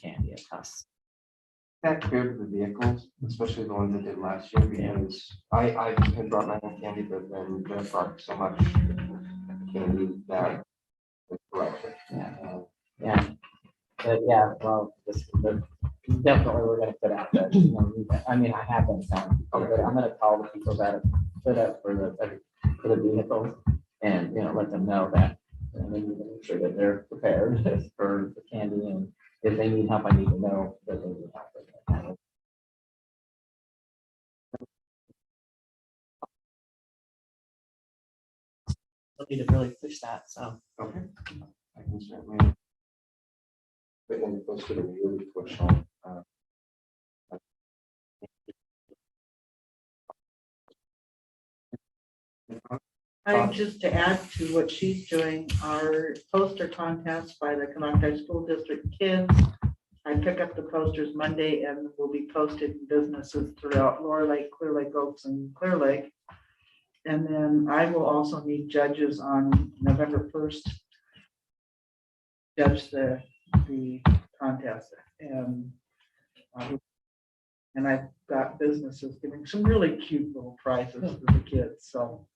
candy. It costs. That cleared the vehicles, especially the ones that did last year, because I had brought my own candy, but then Jeff brought so much candy that it's collection. Yeah. But yeah, well, definitely we're gonna put out that, you know, I mean, I have been telling people, but I'm gonna call the people that have put up for the vehicles and, you know, let them know that, you know, they need to make sure that they're prepared for the candy, and if they need help, I need to know that they need help. We need to really push that, so. Okay. I can certainly. But then it goes to the really push on. Just to add to what she's doing, our poster contest by the Clearlake School District kids. I pick up the posters Monday and will be posted in businesses throughout Lower Lake, Clearlake Oaks, and Clearlake. And then I will also need judges on November 1st. Judge the contest, and I've got businesses giving some really cute little prizes for the kids. So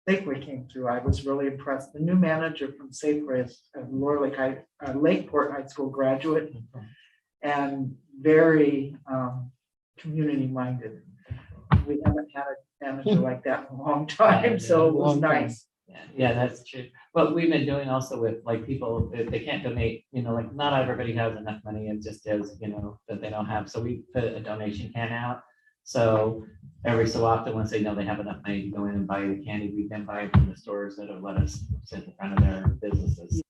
I think we came through. I was really impressed. The new manager from Safeway is a Lower Lake Lakeport High School graduate, and very community minded. We haven't had a manager like that in a long time, so it was nice. Yeah, that's true. What we've been doing also with like people, if they can't donate, you know, like not everybody has enough money, it just is, you know, that they don't have. So we put a donation can out. So every so often, once they know they have enough money to go in and buy the candy, we can buy it from the stores that have let us sit in front of their businesses.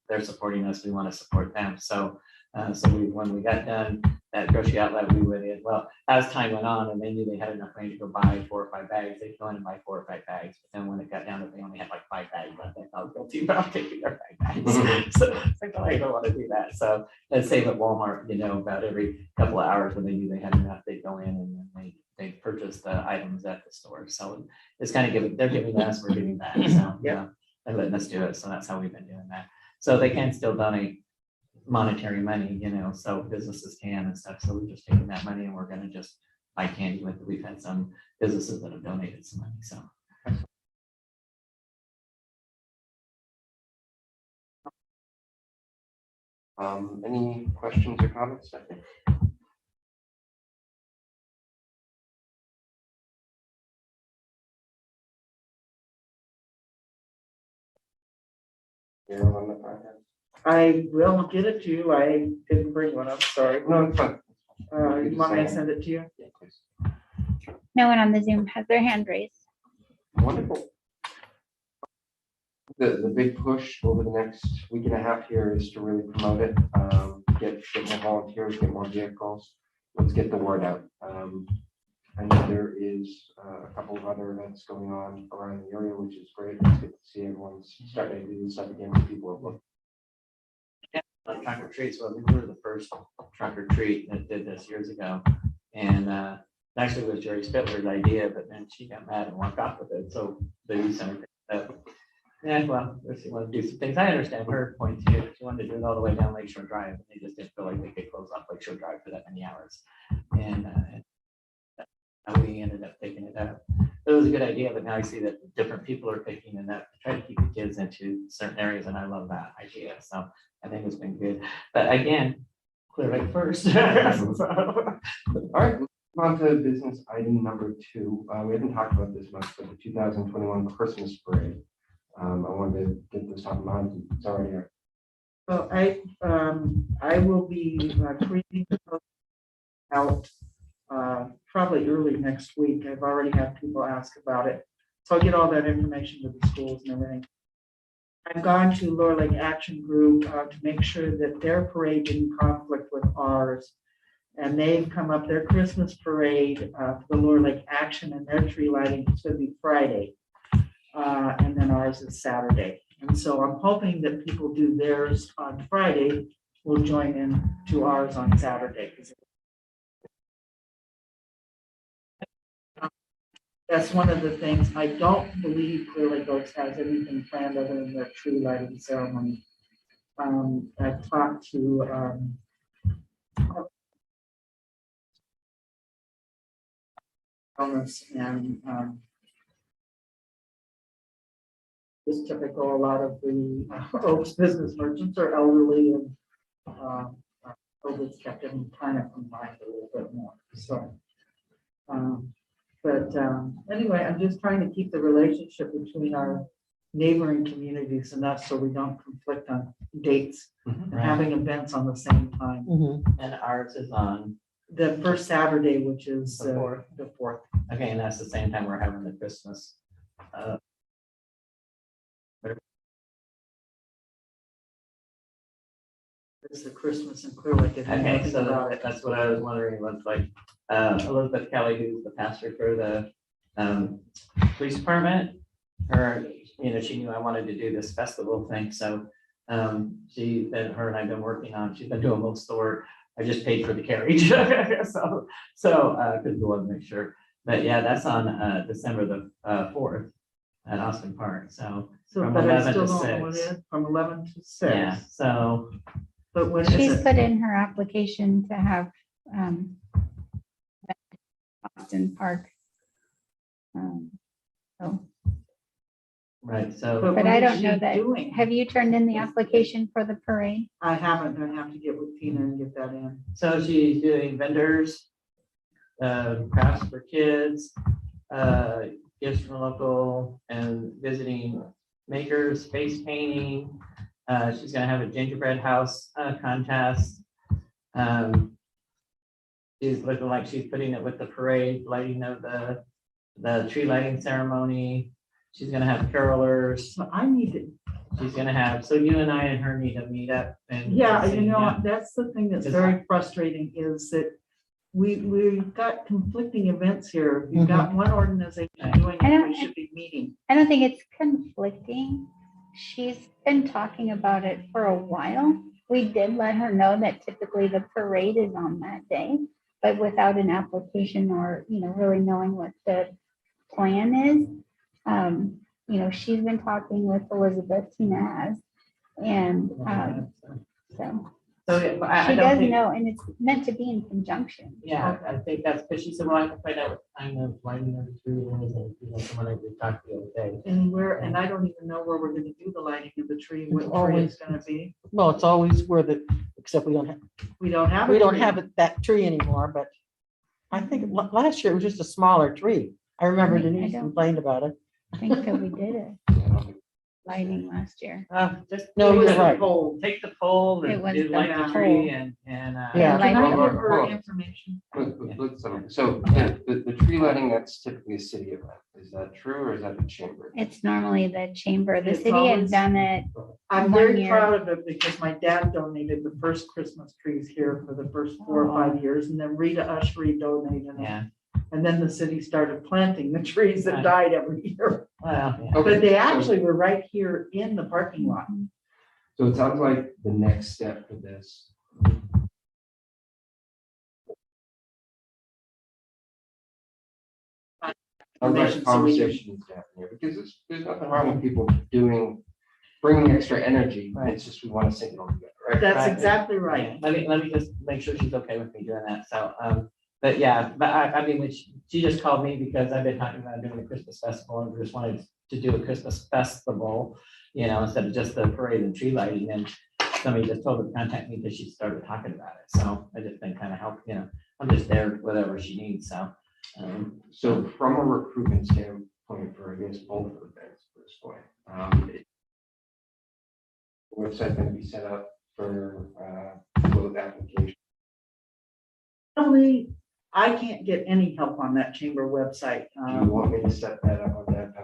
They're supporting us, we want to support them. So when we got done at grocery outlet, we went in. Well, as time went on and they knew they had enough money to go buy 4 or 5 bags, they'd go in and buy 4 or 5 bags. But then when it got down to they only had like 5 bags left, they felt guilty about taking their 5 bags. So it's like, oh, I don't want to do that. So let's say at Walmart, you know, about every couple of hours when they knew they had enough, they'd go in and then they purchase the items at the store. So it's kind of they're giving us, we're giving that. So yeah, they're letting us do it. So that's how we've been doing that. So they can still donate monetary money, you know, so businesses can and stuff. So we're just taking that money and we're going to just buy candy with it. We've had some businesses that have donated some money. So. Any questions or comments? I think. On the podcast. I will get it to you. I didn't bring one. I'm sorry. No, it's fine. You want me to send it to you? Yeah, please. No one on the Zoom has their hand raised. Wonderful. The big push over the next week and a half here is to really promote it, get more volunteers, get more vehicles. Let's get the word out. I know there is a couple of other events going on around the area, which is great. It's good to see everyone's starting to do this stuff again. People have looked. Trunk or treats. Well, we were the first trunk or treat that did this years ago, and actually it was Jerry Spittler's idea, but then she got mad and walked off with it. So the youth center. Yeah, well, if you want to do some things, I understand her point too. She wanted to do it all the way down Lakeshore Drive, and they just didn't feel like they could close off Lakeshore Drive for that many hours, and we ended up taking it out. It was a good idea, but now I see that different people are picking and that try to keep the kids into certain areas, and I love that idea. So I think it's been good. But again, Clearlake first. All right, let's move on to business item number 2. We haven't talked about this much, but the 2021 Christmas parade. I wanted to get this on mind. It's already here. Well, I will be tweeting out probably early next week. I've already had people ask about it, so I'll get all that information to the schools and everything. I've gone to Lower Lake Action Group to make sure that their parade didn't conflict with ours, and they've come up their Christmas parade for the Lower Lake Action, and their tree lighting is going to be Friday, and then ours is Saturday. And so I'm hoping that people do theirs on Friday, will join in to ours on Saturday. That's one of the things. I don't believe Clearlake Oaks has anything planned other than their tree lighting ceremony I've talked to, wellness and, it's typical, a lot of the Oaks business merchants are elderly and, COVID's kept them kind of combined a little bit more, so. But anyway, I'm just trying to keep the relationship between our neighboring communities and us so we don't conflict on dates and Right. having events on the same time. And ours is on, The first Saturday, which is The fourth. the 4th. okay, and that's the same time we're having the Christmas. It's the Christmas in Clearlake. I didn't know Okay, anything so about it. that's what I was wondering, was like, Elizabeth Kelly, who's the pastor for the police department, her, she knew I wanted to do this festival thing, so her and I've been working on, she's been doing most of the work. I just paid for the carriage, so, because we want to make sure, but yeah, that's on December the 4th at Austin Park, so, So, from but I 11 still to don't know what it 6. is, from 11 to 6. yeah, so, But when is She's it? put in her application to have Austin Park. So, right, so, But but what I is don't know she that. doing? Have you turned in the application for the parade? I haven't, I have to get with Tina and get that in. so she's doing vendors, crafts for kids, gifts from local and visiting makers, face painting. She's gonna have a gingerbread house contest. She's looking like she's putting it with the parade, lighting of the tree lighting ceremony. She's gonna have carolers. So I need to, She's gonna have, so you and I and her need to meet up and. yeah, and see, that's the thing that's Is- very frustrating is that we've got conflicting events here. We've got one organization doing I it, don't- we should be meeting. I don't think it's conflicting. She's been talking about it for a while. We did let her know that typically the parade is on that day, but without an application or, really knowing what the plan is. She's been talking with Elizabeth, Tina has, and so So yeah, but I she don't does think. know, and it's meant to be in conjunction. Yeah, I think that's, because she said, well, I can find out what time of lighting of the tree is, someone I did talk to the other day. And I don't even know where we're gonna do the lighting of the tree, what tree it's gonna be. Well, it's always where except we don't have, We don't have. a we don't tree. have that tree anymore, but I think last year it was just a smaller tree. I remember I Denise don't- complained about it. I think that we did it lighting last year. Just. No, It was you're the right. pole. Take the pole It and was do the light the pole. tree and. Yeah. Like- Can I Hold on, give her hold on. information? So the tree lighting, that's typically a city event. Is that true or is that the chamber? It's normally the chamber. The It's city had always- done it. I'm One very year. proud of it because my dad donated the first Christmas trees here for the first 4 or 5 years, and then Rita Ushry donated them. Yeah, And then the city started planting the trees that Right. died every year. well, yeah. Okay, But they so- actually were right here in the parking lot. So it sounds like the next step for this. Sounds like So we can- conversation is happening here, because there's nothing wrong with people bringing extra energy. Right. It's just we want to sink it all together, right? That's Right. exactly Yeah, right. let me just make sure she's okay with me doing that, so, but yeah, but I mean, when she just called me because I've been talking about doing a Christmas festival and just wanted to do a Christmas festival, instead of just the parade and tree lighting, and somebody just told her to contact me because she started talking about it, so I just been kind of help, I'm just there, whatever she needs, so. So from a recruitment standpoint for, I guess, both events at this point, website going to be set up for both applications. Only, I can't get any help on that chamber website. Do you want me to set that up on that?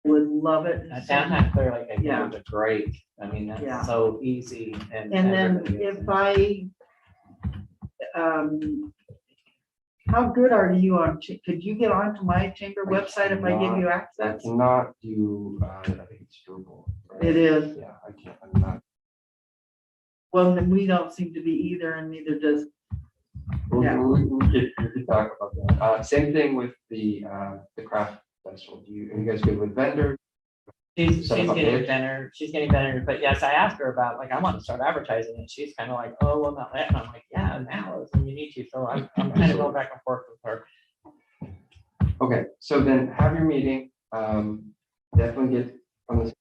Would love it. Downtown Clear, like, I think Yeah. it's great, I mean, Yeah. that's so easy and. And then everybody gets if it. how good are you on, could you get onto my chamber I website if I give you I access? cannot do, I think it's doable. right? It is. Yeah, I can't, I'm not. Well, then we don't seem to be either, and neither does, Yeah. We could talk about that. Same thing with the craft festival. Are you guys good with vendors? She's Set up a getting page? better, but yes, I asked her about, like, I want to start advertising, and she's kind of like, oh, well, not that, and I'm like, yeah, now is when you need to, so I'm kind of going back and forth with her. Okay, so then have your meeting, definitely get on this.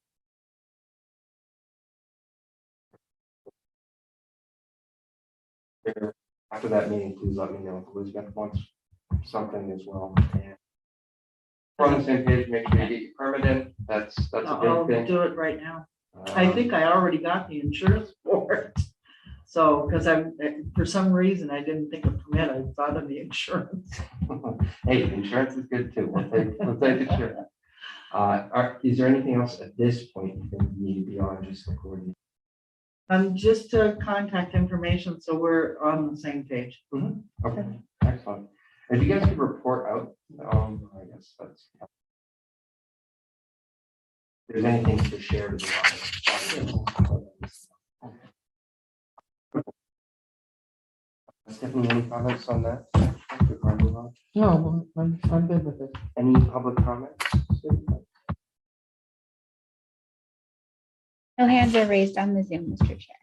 After that meeting, please let me know if Elizabeth wants something as well. And we're on the same page, make sure you get your permit in, that's a I'll big thing. do it right now. I think I already got the insurance for it. So, because for some reason, I didn't think of permit, I thought of the insurance. Hey, insurance is good too, we'll take insurance. Is there anything else at this point you think you need beyond just the coordinator? Just contact information, so we're on the same page. Okay, excellent. If you guys could report out, I guess that's. If there's anything to share to the audience. Stephanie, any comments on that? No, I'm good with it. Any public comments? No hands are raised on the Zoom, Mr. Chair.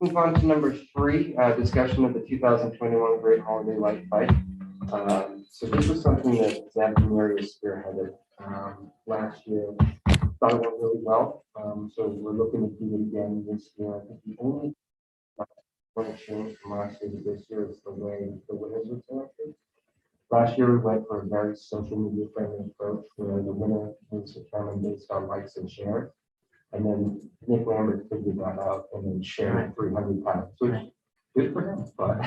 Move on to number 3, discussion of the 2021 Great Holiday Light Fight. So this was something that Zach and Mary spearheaded last year. Thought it went really well. So we're looking to do it again this year. I think the only one change from last year to this year is the way the winners were selected. Last year we went for a very social media friendly approach where the winner was determined based on likes and shares. And then Nick Lambert figured that out and then shared it 300 times, which good for him, but.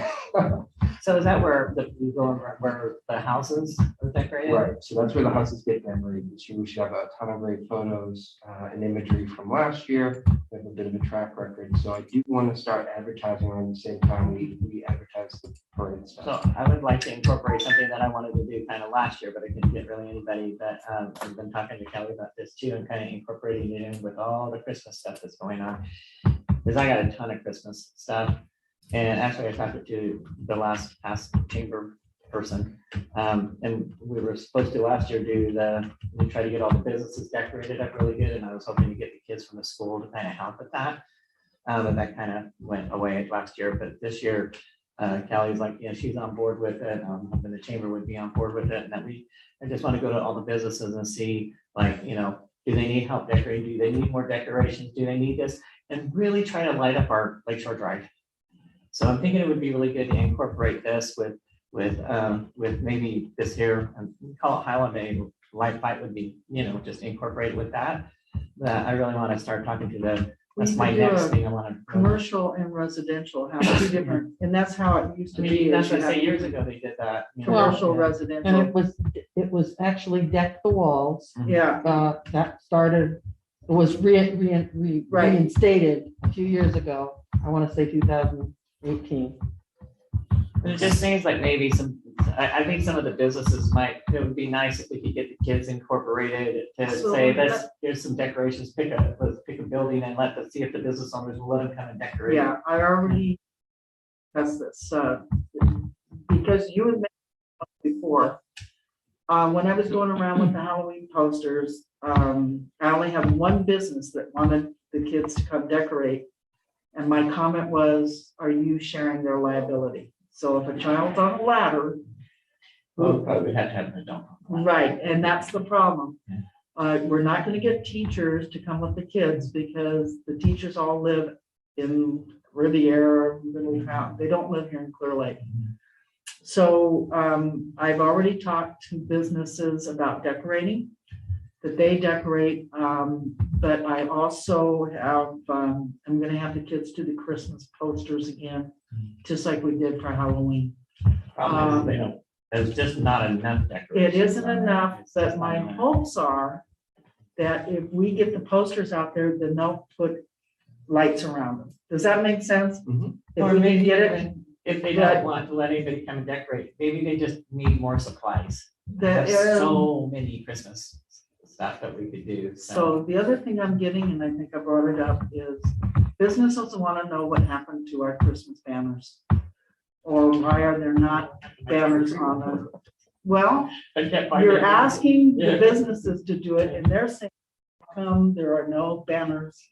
So is that where we go over where the houses are decorated? Right, so that's where the houses get decorated. This year we should have a ton of great photos and imagery from last year. We have a bit of a track record, so I do want to start advertising around the same time we advertise the parade So stuff. I would like to incorporate something that I wanted to do kind of last year, but I couldn't get really anybody. But I've been talking to Kelly about this too, and kind of incorporating it in with all the Christmas stuff that's going on. Because I got a ton of Christmas stuff. And actually, I talked to the past chamber person. And we were supposed to last year we try to get all the businesses decorated up really good. And I was hoping to get the kids from the school to kind of help with that. And that kind of went away last year. But this year, Kelly's like, yeah, she's on board with it. I'm hoping the chamber would be on board with it. And that I just want to go to all the businesses and see, like, do they need help decorating? Do they need more decorations? Do they need this? And really try to light up our Lakeshore Drive. So I'm thinking it would be really good to incorporate this with maybe this here, and we call it Highland Day Light Fight would be, just incorporate with that. I really want to start talking to that's my next thing I want to. Commercial and residential have 2 different, and that's how it used to be. That's what I is you say, had years ago they did that. Commercial, And residential, it was actually deck the walls. yeah, That started, it was reinstated a few years ago. I want to say 2018. But it just seems like maybe I think some of the businesses it would be nice if we could get the kids incorporated to So say, here's some decorations, let's pick a building and see if the business owners will let them come and decorate. yeah, I already, that's this, because you had mentioned before, when I was going around with the Halloween posters, I only have one business that wanted the kids to come decorate. And my comment was, are you sharing their liability? So if a child's on a ladder. Well, we have to have an adult. Right, and that's the problem. We're not gonna get teachers to come with the kids because the teachers all live in Riviera, Middletown. They don't live here in Clearlake. So I've already talked to businesses about decorating, that they decorate, but I also have, I'm gonna have the kids do the Christmas posters again, just like we did for Halloween. Problem is they don't, there's just not enough decorations. It isn't on there. enough, It's but just my not enough. hopes are that if we get the posters out there, then they'll put lights around them. Does that make sense? Mhm. If Or we maybe can get it, even if they But- don't want to let anybody come and decorate, maybe they just need more supplies. that, There's so many Christmas stuff that we could do. so the other thing I'm getting, and I think I brought it up, is businesses want to know what happened to our Christmas banners. Or why are there not banners on them? Well, I can't find you're it. asking the Yeah. businesses to do it and they're saying, there are no banners.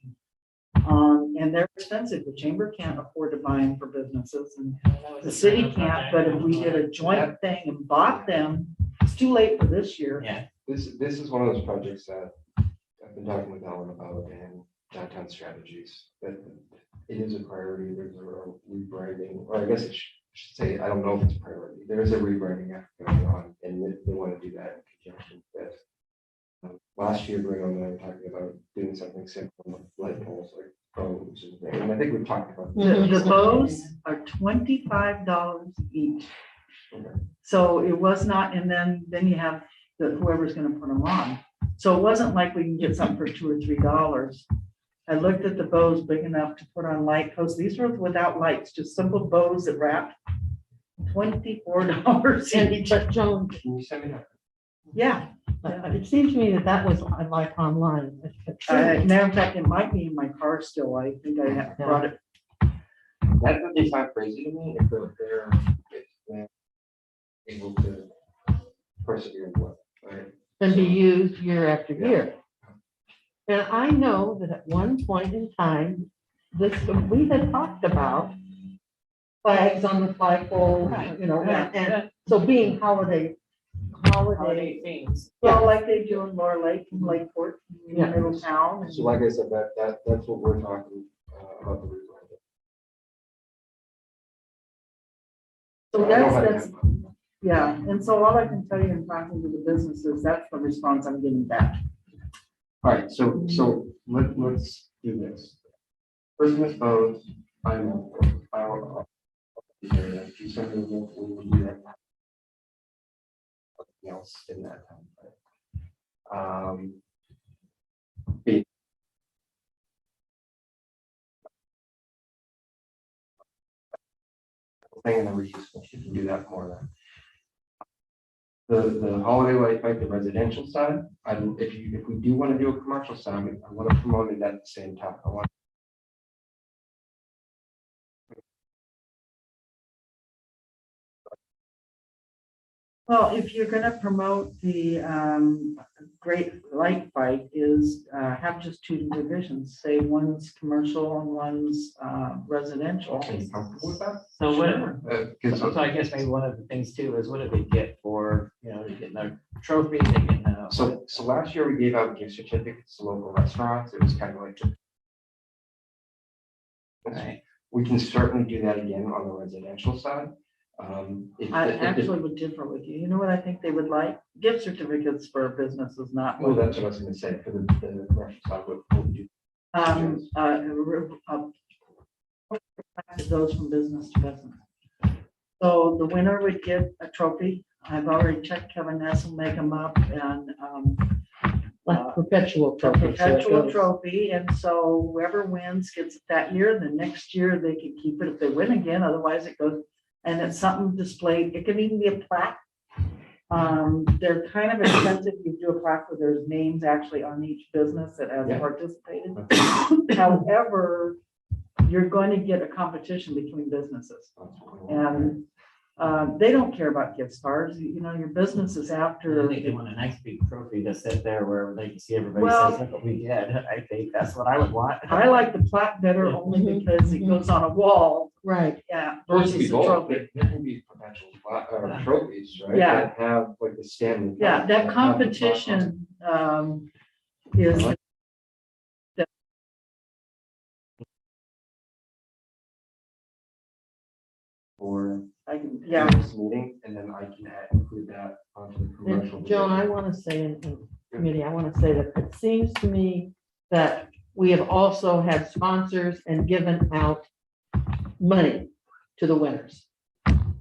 And they're expensive. The chamber can't afford to buy them for businesses and the city can't, but if we did a joint thing and bought them, it's too late for this year. Yeah, This is one of those projects that I've been talking with Ellen about and downtown strategies, that it is a priority. There's a rebranding, or I guess I should say, I don't know if it's a priority. There is a rebranding effort going on, and they want to do that in conjunction with. Last year, Bruno and I were talking about doing something simple with light poles, like phones, and I think we've talked about. The bows are $25 each. Okay. So it was not, and then you have whoever's gonna put them on. So it wasn't like we can get something for $2 or $3. I looked at the bows big enough to put on light posts. These were without lights, just simple bows that wrapped. $24 And, each. but Joan, Can you send me that? Yeah. it seems to me that was like online. Matter of fact, it might be in my car still. I think I have brought it. That would be not crazy to me if they're able to persevere with it, right? And be used year after year. And I know that at one point in time, we had talked about flags on the flagpole, you know, and so being holiday. holiday themes. Well, like they do in Laura Lake and Lakeport, in Yeah. Middle Town. So like I said, that's what we're talking about the rebranding. So I don't have that's, that. yeah, and so all I can tell you in talking to the businesses, that's the response I'm getting back. All right, so let's do this. Christmas bows, I know, I'll be there. If you send me a link, we will do that. Something else in that time, right? Be- Thing, and then we can do that more then. The holiday light fight, the residential side, if we do want to do a commercial side, I want to promote it at the same time. I want. Well, if you're gonna promote the great light fight is have just two divisions, say one's commercial and one's residential. Are you comfortable with that? So what, Because so I guess maybe one of the things too is what do they get for, you know, they get their trophy, they get so last year we gave out gift certificates to local restaurants. It was kind of like. Right. We can certainly do that again on the residential side. I actually would differ with you. You know what I think they would like? Gift certificates for businesses, not. Well, that's what I was gonna say, for the commercial side, what we do. It goes from business to business. So the winner would get a trophy. I've already checked Kevin Ness will make them up and Like perpetual a trophy. so it perpetual goes- trophy. And so whoever wins gets it that year. The next year they can keep it if they win again. Otherwise it goes, and it's something displayed. It can even be a plaque. They're kind of expensive. You do a plaque where there's names actually on each business that has Yeah. participated. However, you're going to get a competition between businesses. And they don't care about gift cards. You know, your business is after. I think they want a nice big trophy to sit there where they can see everybody Well- says, look what we did. I think that's what I would want. I like the plaque better only because it goes on a wall. Right. Yeah. Those Versus can a be trophy. there can be perpetual trophies, right? Yeah. That have like the Stanley. Yeah, Cup, that have the competition is. For Yeah, this meeting, and then I can include that onto the commercial. And Joan, I want to say in committee, I want to say that it seems to me that we have also had sponsors and given out money to the winners.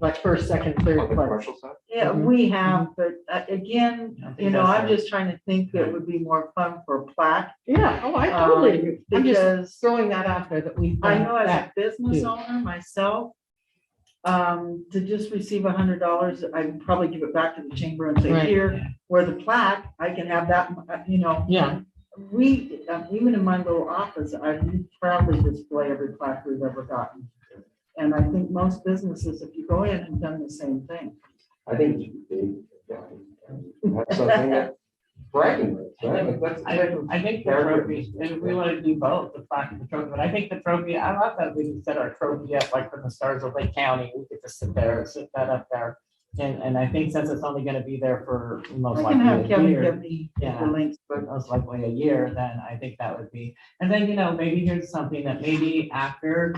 Like first, second, On third the place. commercial side? yeah, we have, but again, I think you know, that's I'm right. just trying to think that it would be more fun for a plaque. Yeah, oh, I totally agree. I'm just Because throwing that out there that we've. I done know as a that. business too. owner myself, to just receive $100, I'd probably give it back to the chamber and say, Right. here, where the plaque, I can have that, you know. Yeah, We, even in my little office, I proudly display every plaque we've ever gotten. And I think most businesses, if you go in and done the same thing. I think they That's something that bragging rights, right? Like that's the type of I think the character- trophy, and we want to do both, the plaque and the trophy, but I think the trophy, I love that we can set our trophy up like from the stars of Lake County, we get to sit there, sit that up there. And I think since it's only gonna be there for most I can have likely a Kevin year, give me the Yeah. links, but most likely a year, then I think that would be, and then, maybe here's something that maybe after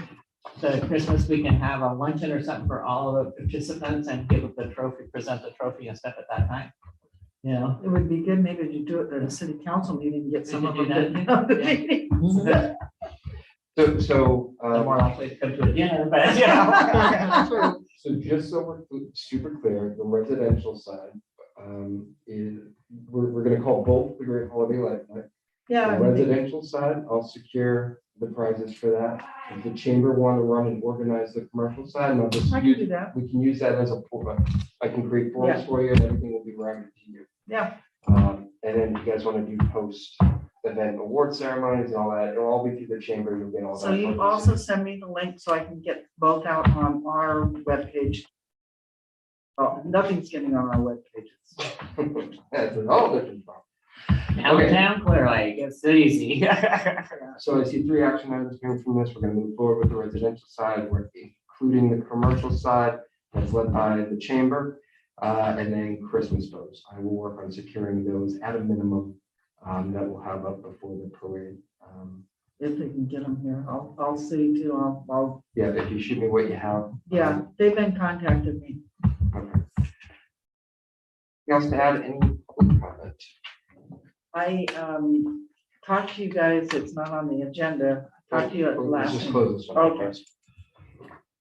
the Christmas, we can have a luncheon or something for all of the participants and give the trophy, present the trophy and stuff at that time. it would be good maybe to do it at a city council meeting, and get We some could of do them that. to come to the Yeah. meeting. They're So, more likely to come to a dinner, but, so just so we're super clear, the residential side, is, we're gonna call both the Great Holiday Light Night. Yeah, The I mean, residential side, I'll secure the prizes for that. If the chamber want to run and organize the commercial side, and I'll just I can use, do that, we can use that as a, I can create forms Yeah. for you and everything will be routed to you. yeah, And then you guys want to do post-event award ceremonies and all that, it'll all be through the chamber, you'll get all that. so you also send me the link so I can get both out on our webpage. Oh, nothing's getting on our webpages. That's a whole different problem. downtown Clearlake, it's easy. So I see 3 action items coming from this. We're gonna move forward with the residential side. We're including the commercial side that's led by the chamber. And then Christmas bows. I will work on securing those at a minimum that we'll have up before the parade. If they can get them here, I'll see too, I'll, Yeah, if you shoot me what you have. yeah, they've been contacting me. Okay. Anything else to add? Any public comment? I, talked to you guys, it's not on the agenda, talked to you at the Let's last. just meeting. close this one. Okay.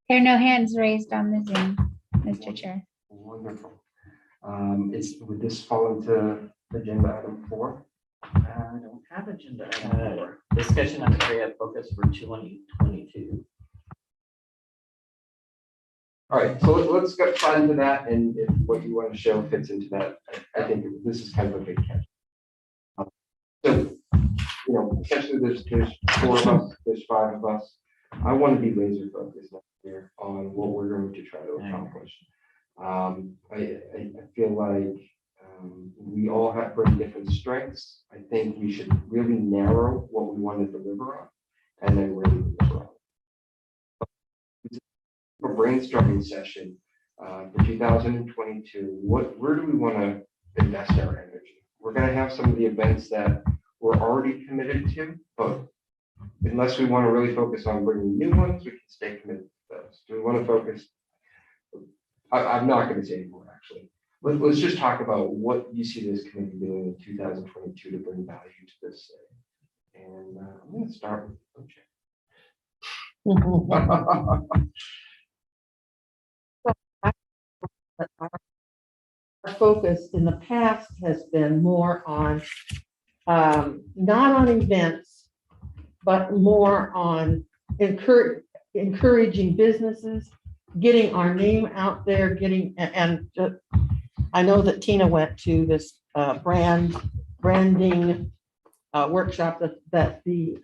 There are no hands raised on the Zoom, Mr. Chair. Wonderful. Would this fall into agenda item 4? I don't have agenda item four. Discussion on area of focus for 2022. All right, so let's get right into that, and if what you want to show fits into that, I think this is kind of a big catch. So, essentially, there's 4 of us, there's 5 of us. I want to be laser focused next year on what we're going to try to accomplish. I feel like we all have pretty different strengths. I think we should really narrow what we want to deliver on, and then really deliver on. A brainstorming session for 2022. Where do we want to invest our energy? We're going to have some of the events that we're already committed to, but unless we want to really focus on bringing new ones, we can stay committed to those. Do we want to focus? I'm not going to say anymore, actually. Let's just talk about what you see this committee doing in 2022 to bring value to this city. And I'm going to start with Coach. Our focus in the past has been more on, not on events, but more on encouraging businesses, getting our name out there, I know that Tina went to this branding workshop that the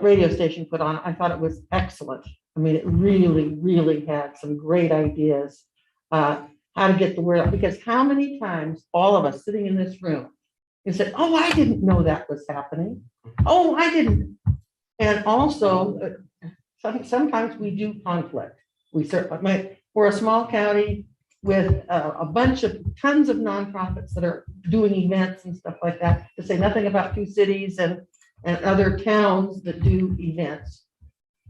radio station put on. I thought it was excellent. I mean, it really, really had some great ideas, how to get the word out, because how many times all of us sitting in this room and said, oh, I didn't know that was happening. Oh, I didn't. And also, sometimes we do conflict. We're a small county with tons of nonprofits that are doing events and stuff like that, to say nothing about 2 cities and other towns that do events.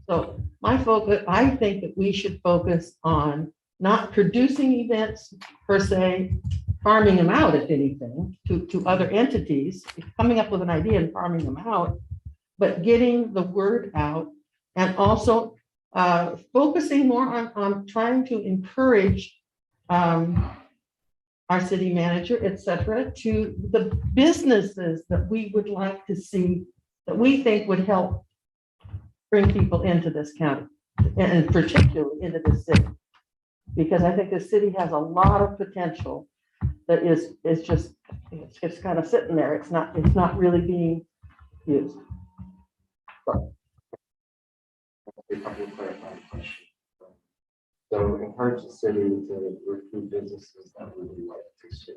So my focus, I think that we should focus on not producing events per se, farming them out, if anything, to other entities, coming up with an idea and farming them out, but getting the word out, and also focusing more on trying to encourage our city manager, et cetera, to the businesses that we would like to see, that we think would help bring people into this county, and particularly into the city. Because I think the city has a lot of potential that is just, it's kind of sitting there. It's not really being used. A couple of clarifying questions. So in terms challenge the city to recruit businesses that really like to see.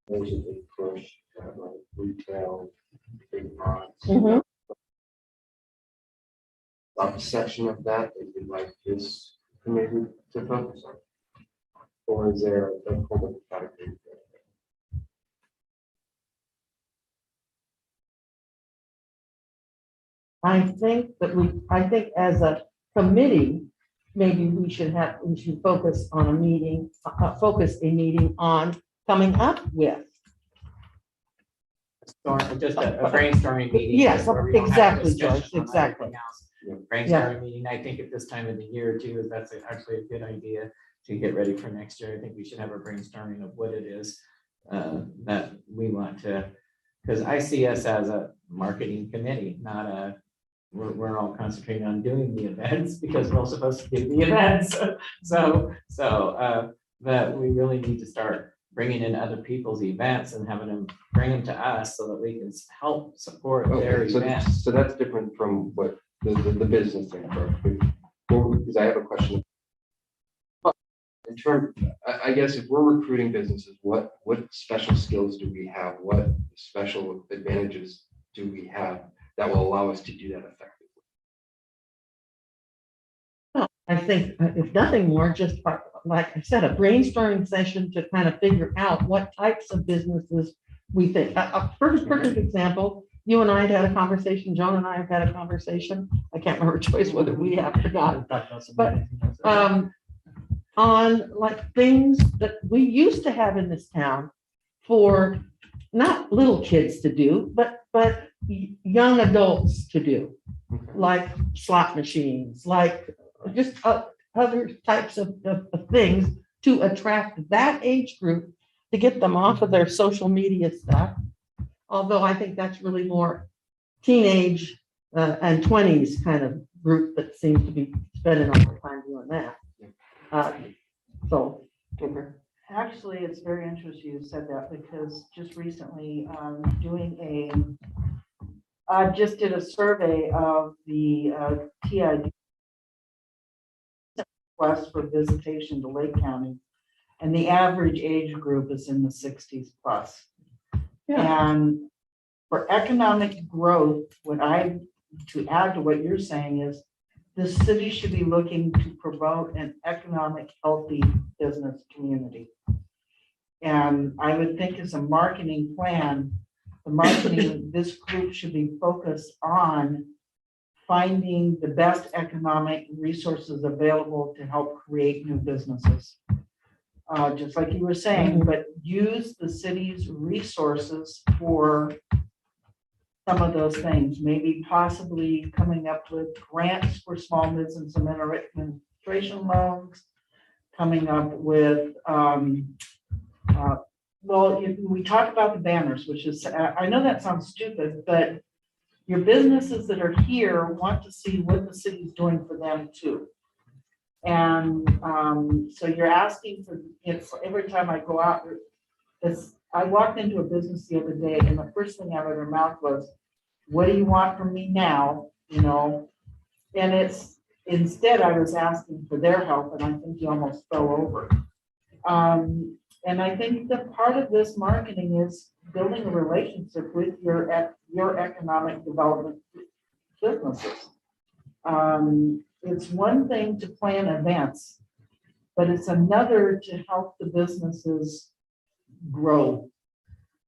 There's a big push, like retail, big box. Mhm. A section of that that you'd like this committee to focus on? Or is there a whole other category? I think as a committee, maybe we should focus on a meeting, focus a meeting on coming up with. Just a brainstorming meeting. Yes, where we don't have a exactly, discussion Joyce, on exactly. everything else. Yeah. Brainstorming meeting, I think at this time of the year too, that's actually a good idea to get ready for next year. I think we should have a brainstorming of what it is that we want to, because I see us as a marketing committee, not a, we're all concentrating on doing the events because we're all supposed to do the events. But we really need to start bringing in other people's events and having them bring them to us so that we can help support their Okay, events. so that's different from what the business thing, correct? Because I have a question. In terms, I guess if we're recruiting businesses, what special skills do we have? What special advantages do we have that will allow us to do that effectively? I think if nothing more, just like I said, a brainstorming session to kind of figure out what types of businesses we think. A perfect example, you and I had had a conversation, Joan and I have had a conversation. I can't remember choice whether we have or not. But on like things that we used to have in this town for not little kids to do, but young adults to do, like slot machines, like just other types of things to attract that age group, to get them off of their social media stuff. Although I think that's really more teenage and 20s kind of group that seems to be spending all their time doing that. Actually, it's very interesting you said that because just recently, I just did a survey of the TID request for visitation to Lake County, and the average age group is in the 60s plus. Yeah. And for economic growth, to add to what you're saying is the city should be looking to promote an economic, healthy business community. And I would think as a marketing plan, this group should be focused on finding the best economic resources available to help create new businesses. Just like you were saying, but use the city's resources for some of those things, maybe possibly coming up with grants for small business administration loans, coming up with, we talked about the banners, which is, I know that sounds stupid, but your businesses that are here want to see what the city's doing for them too. And so you're asking for, every time I go out, I walked into a business the other day and the first thing out of their mouth was, what do you want from me now? And instead I was asking for their help, and I think you almost fell over. And I think that part of this marketing is building a relationship with your economic development businesses. It's one thing to plan events, but it's another to help the businesses grow.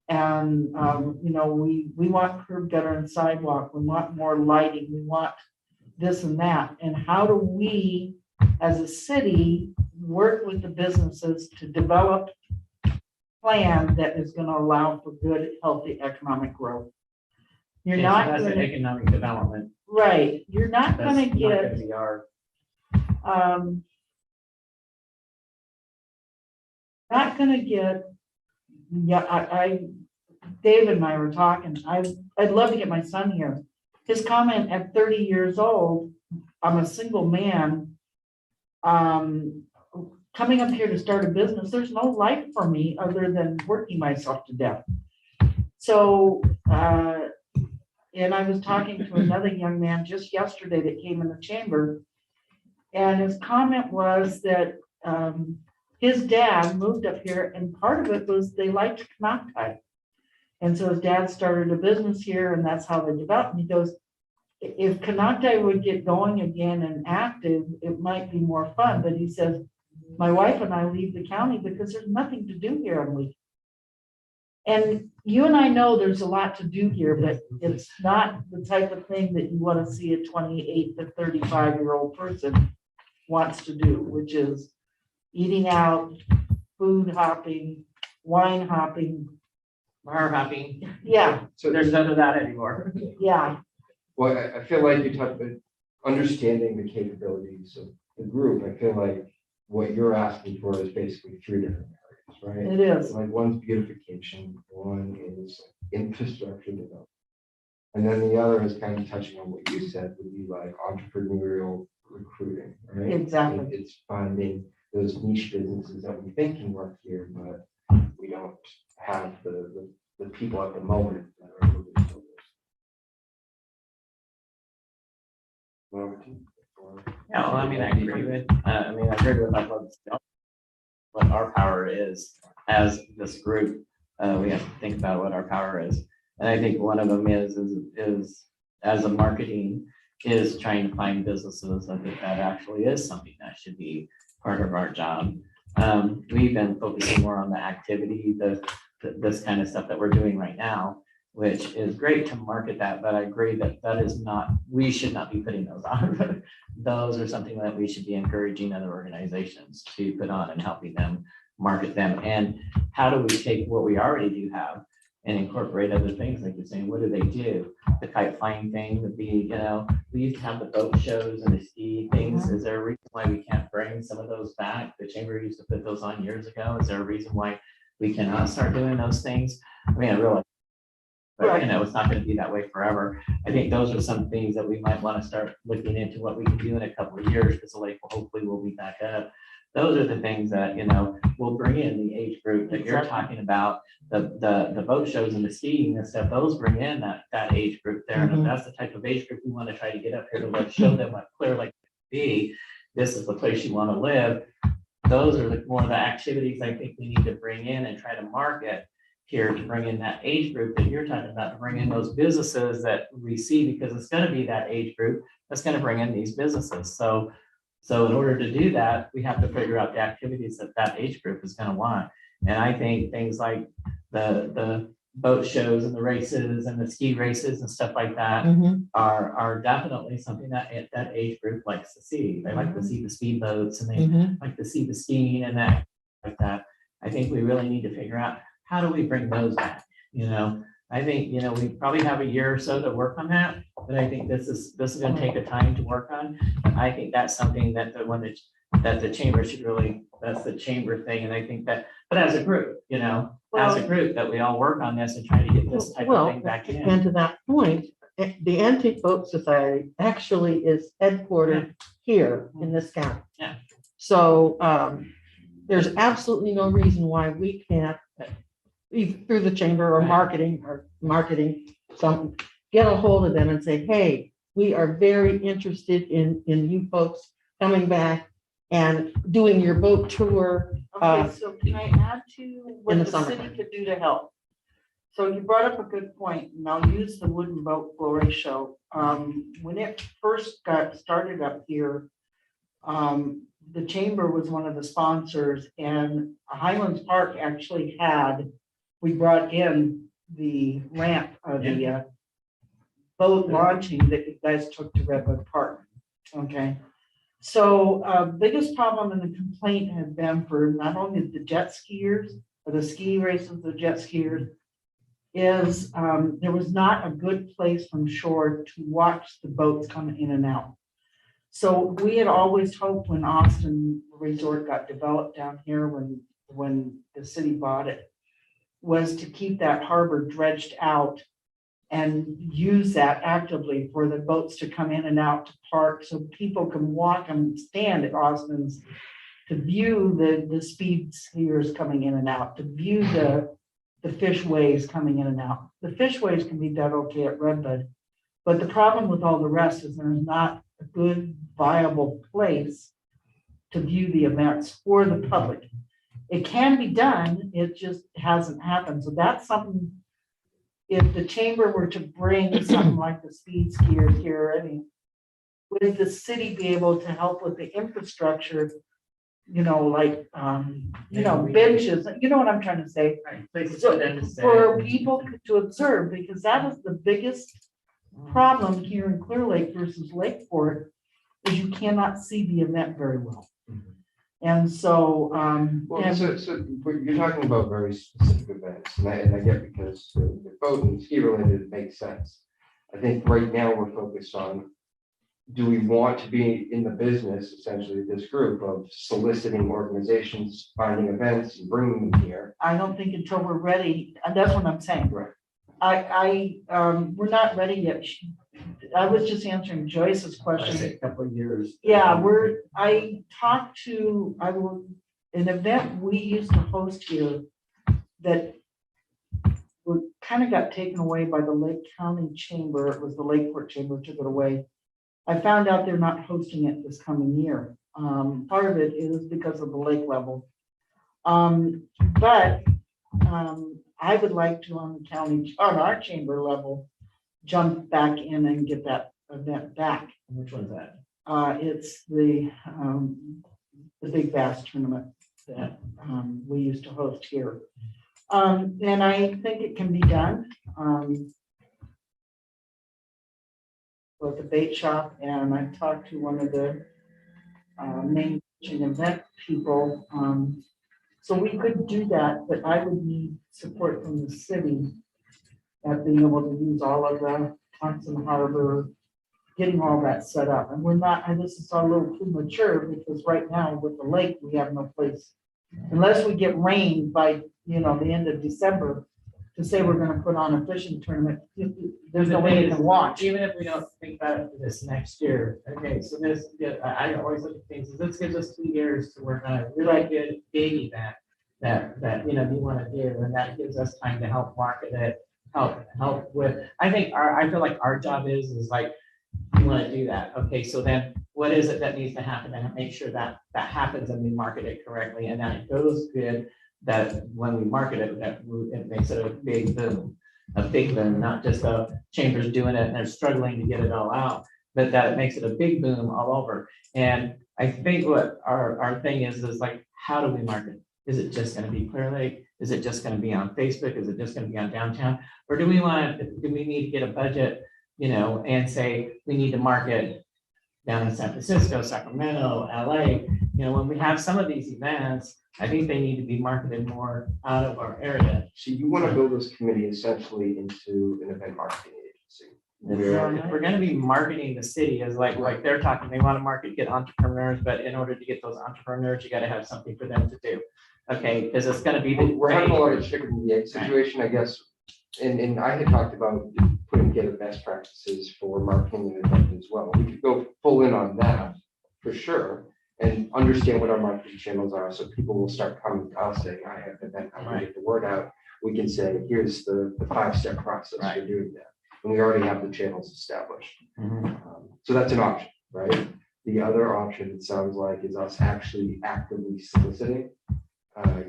And, we want curb, gutter, and sidewalk. We want more lighting. We want this and that. And how do we, as a city, work with the businesses to develop a plan that is going to allow for good, healthy economic growth? You're not That's an gonna, economic development. right. You're not That's going to not gonna get, be our, not going to get, Dave and I were talking, I'd love to get my son here. His comment at 30 years old, I'm a single man, coming up here to start a business, there's no life for me other than working myself to death. So, and I was talking to another young man just yesterday that came in the chamber, and his comment was that his dad moved up here, and part of it was they liked Canocti. And so his dad started a business here, and that's how they developed. And he goes, if Canocti would get going again and active, it might be more fun. But he says, my wife and I leave the county because there's nothing to do here on weekends. And you and I know there's a lot to do here, but it's not the type of thing that you want to see a 28 to 35-year-old person wants to do, which is eating out, food hopping, wine hopping. Bar hopping, Yeah, So there's none of that anymore. yeah, well, I feel like you talked about understanding the capabilities of the group. I feel like what you're asking for is basically three different areas, right? it is. Like one's beautification, one is infrastructure development. And then the other is kind of touching on what you said would be like entrepreneurial recruiting, right? Exactly. It's finding those niche businesses that we think can work here, but we don't have the people at the moment that are able to do this. Yeah, well, I mean, I agree with, what our power is as this group. We have to think about what our power is. And I think one of them is as a marketing is trying to find businesses. I think that actually is something that should be part of our job. We've been focusing more on the activity, this kind of stuff that we're doing right now, which is great to market that, but I agree that that is not, we should not be putting those on. Those are something that we should be encouraging other organizations to put on and helping them market them. And how do we take what we already do have and incorporate other things? Like you're saying, what do they do? The kite flying thing would be, we used to have the boat shows and the ski things. Is there a reason why we can't bring some of those back? The chamber used to put those on years ago. Is there a reason why we cannot start doing those things? I mean, I realize, but it's not going to be that way forever. I think those are some things that we might want to start looking into what we can do in a couple of years, because the lake will hopefully will be back up. Those are the things that, will bring in the age group that you're talking about, the boat shows and the skiing and stuff. Those bring in that age group there. And if that's the type of age group we want to try to get up here to show them what Clearlake be, this is the place you want to live. Those are more of the activities I think we need to bring in and try to market here to bring in that age group that you're talking about, to bring in those businesses that we see, because it's going to be that age group that's going to bring in these businesses. So in order to do that, we have to figure out the activities that age group is going to want. And I think things like the boat shows and the races and the ski races and stuff like that are definitely something that age group likes to see. They like to see the speedboats and they like to see the skiing and that like that. I think we really need to figure out, how do we bring those back? I think, we probably have a year or so to work on that, but I think this is going to take a time to work on. I think that's something that the chamber should really, that's the chamber thing. And I think that, but as a group, as a group, that we all work on this and try to get this type of thing back in. And to that point, the Antique Boat Society actually is headquartered here in this county. Yeah. So there's absolutely no reason why we can't, either through the chamber or marketing something, get a hold of them and say, hey, we are very interested in you folks coming back and doing your boat tour. Okay, so can I add to in what the the summertime. city could do to help? So you brought up a good point, and I'll use the wooden boat glory show. When it first got started up here, the chamber was one of the sponsors, and Highlands Park actually we brought in the ramp of the boat launching that you guys took to Redwood Park. Okay. So biggest problem and the complaint had been for not only the jet skiers, or the ski races, the jet skiers, is there was not a good place from shore to watch the boats come in and out. So we had always hoped when Austin Resort got developed down here, when the city bought it, was to keep that harbor dredged out and use that actively for the boats to come in and out to park, so people can walk and stand at Austin's to view the speed skiers coming in and out, to view the fishways coming in and out. The fishways can be done okay at Redbud, but the problem with all the rest is there's not a good viable place to view the events for the public. It can be done, it just hasn't happened. So that's something, if the chamber were to bring something like the speed skiers here, I mean, would the city be able to help with the infrastructure? You know, like, benches, you know what I'm trying to say? Right, places So, for them to stay. For people to observe, because that is the biggest problem here in Clear Lake versus Lakeport, is you cannot see the event very well. And so, Well, and you're talking about very specific events, and I get because the boat and ski related, it makes sense. I think right now we're focused on, do we want to be in the business, essentially, this group of soliciting organizations, finding events and bringing them here? I don't think until we're ready, and that's what I'm saying. Right. We're not ready yet. I was just answering Joyce's I question. say a couple of years. Yeah, an event we used to host here that kind of got taken away by the Lake County Chamber. It was the Lakeport Chamber took it away. I found out they're not hosting it this coming year. Part of it is because of the lake level. But I would like to on our chamber level, jump back in and get that event back. Which one's that? It's the Big Bass tournament that we used to host here. And I think it can be done. With the bait shop, and I talked to one of the main event people. So we could do that, but I would need support from the city at being able to use all of the Thompson Harbor, getting all that set up. And we're not, and this is a little premature because right now with the lake, we have no place. Unless we get rain by, the end of December, to say we're gonna put on a fishing tournament, there's no way you can watch. Even if we don't think about it for this next year, okay, so this, I always look at things, this gives us 2 years to work on a really good big event that you want to do, and that gives us time to help market it, help with, I feel like our job is like, you want to do that, okay, so then what is it that needs to happen and make sure that happens and we market it correctly and that it goes good, that when we market it, that it makes it a big boom, not just the chambers doing it and they're struggling to get it all out, but that it makes it a big boom all over. And I think what our thing is like, how do we market? Is it just going to be Clear Lake? Is it just going to be on Facebook? Is it just going to be on downtown? Or do we need to get a budget, and say we need to market down in San Francisco, Sacramento, LA? When we have some of these events, I think they need to be marketed more out of our area. So you want to build this committee essentially into an event marketing agency. If we're gonna be marketing the city as like they're talking, they want to get entrepreneurs, but in order to get those entrepreneurs, you gotta have something for them to do. Okay, because it's gonna be. We're having a lot of chicken and egg situation, I guess. And I had talked about putting together best practices for marketing and event as well. We could go full in on that for sure. And understand what our marketing channels are, so people will start coming to us saying, I have an event, I want to get the word out. We can say, here's the 5-step process for doing that. And we already have the channels established. So that's an option, right? The other option, it sounds like, is us actually actively soliciting,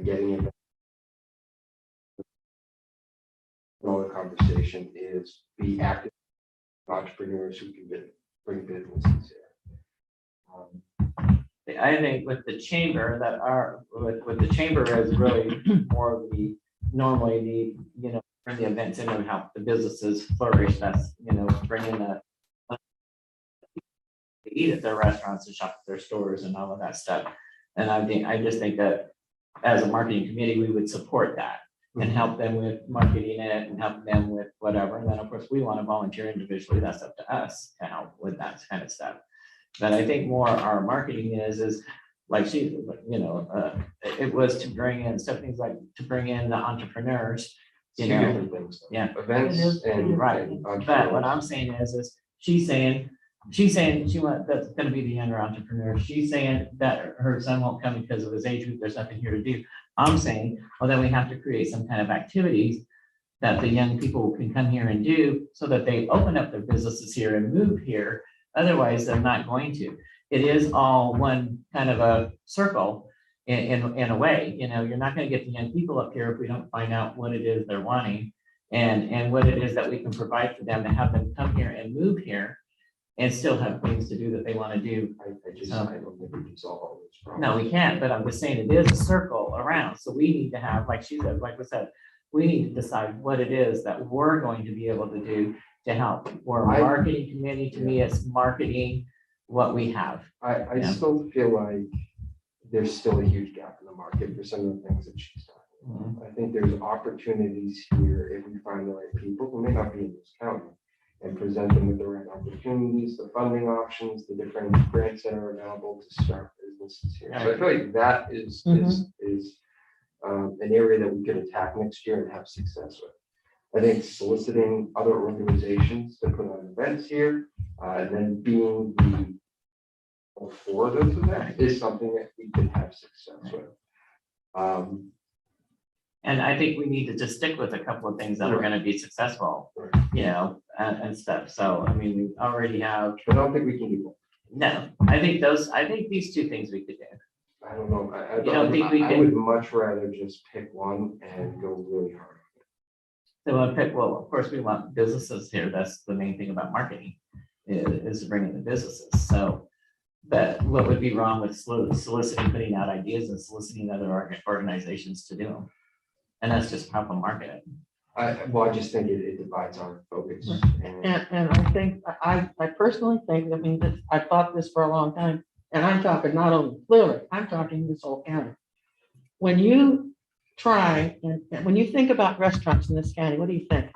getting it. All the conversation is be active entrepreneurs who can bring businesses here. I think with the chamber with the chamber is really more of the normally bring the events in and help the businesses flourish. That's bringing the eat at their restaurants and shop at their stores and all of that stuff. And I just think that as a marketing committee, we would support that and help them with marketing it and help them with whatever. And then of course we want to volunteer individually. That's up to us to help with that kind of stuff. But I think more our marketing is like it was to bring in things like to bring in the entrepreneurs, Two different things. Yeah. Events and. Right. But what I'm saying is she's saying that's going to be the younger entrepreneur. She's saying that her son won't come because of his age group. There's nothing here to do. I'm saying, well, then we have to create some kind of activities that the young people can come here and do so that they open up their businesses here and move here. Otherwise, they're not going to. it is all one kind of a circle in a way, you're not gonna get the young people up here if we don't find out what it is they're wanting and what it is that we can provide for them to have them come here and move here and still have things to do that they want to do. I don't think we can solve all those problems. No, we can't, but I'm just saying it is a circle around. So we need to have, like she said, like we said, we need to decide what it is that we're going to be able to do to help. We're a marketing committee. To me, it's marketing what we have. I Yeah. still feel like there's still a huge gap in the market for some of the things that she's talking about. I think there's opportunities here if we find the right people who may not be in this county and present them with the right opportunities, the funding options, the different grants that are available to start businesses here. So I feel like that is an area that we could attack next year and have success with. I think soliciting other organizations to put on events here, and then being the for those events is something that we can have success with. And I think we need to just stick with a couple of things that are gonna be successful, and stuff. So, I mean, we already have, I don't think we can do no, I think these two things we could do. that. I don't know. You don't think we I can- would much rather just pick one and go really hard. So we'll pick, well, of course, we want businesses here. That's the main thing about marketing is bringing the businesses. So that what would be wrong with soliciting, putting out ideas and soliciting other organizations to do them? And that's just how to market it. I just think it divides our focus. And And I think, I personally think, I mean, I've thought this for a long time, and I'm talking not only Clearlake, I'm talking this whole county. When you try, and when you think about restaurants in this county, what do you think?